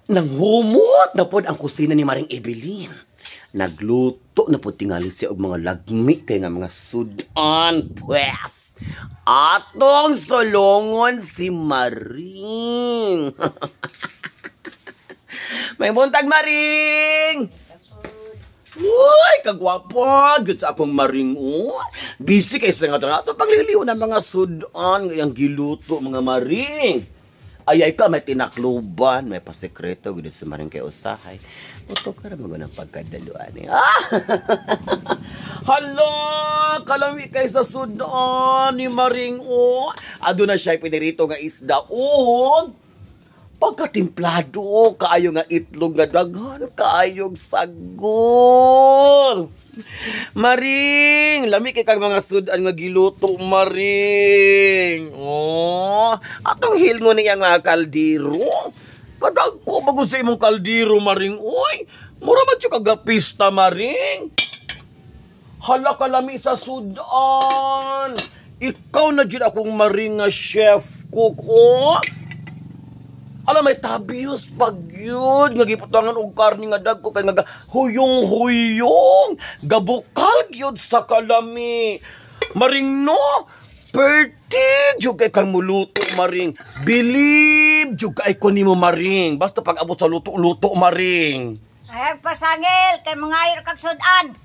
Nang humot na pod ang kusina ni Maring Evelyn. Nagluto na pod tingali siya og mga lagmi kay nga mga sudan, pues. Atong solongon si Maring. May buntag, Maring! Uy, kagwapa! Good sa akong Maring, oh. Busy kay sa nga ito. Pagliliw ng mga sudan, yung giluto, mga Maring. Ay ka, may tinakluban, may pasekreto, gud sa Maring kay usahay. Uto ka rin mga ng pagkadaluan eh. Ah! Hala! Kalami kay sa sudan ni Maring, oh. Ado na siya pinirito nga isda, oh. Pagkatimplado, kaayo nga itlog nga daghan, kaayong sagol. Maring, lami kay kag mga sudan nga giluto, Maring. Oh, atong hilmo niyang mga kaldiro. Kadagko bago sa imong kaldiro, Maring. Uy, mura man siya kagapista, Maring. Hala kalami sa sudan. Ikaw na dyan akong Maring nga chef cook, oh. Alam, may tabios pag yun. Ngagiputangan og karni nga dagko kay nga huyong-huyong. Gabukal yun sa kalami. Maring no, perti jud kay kang muluto, Maring. Believe jud kay ko nimo, Maring. Basta pag abot sa luto-luto, Maring. Ay, pasangil kay mga ayor kag sudan.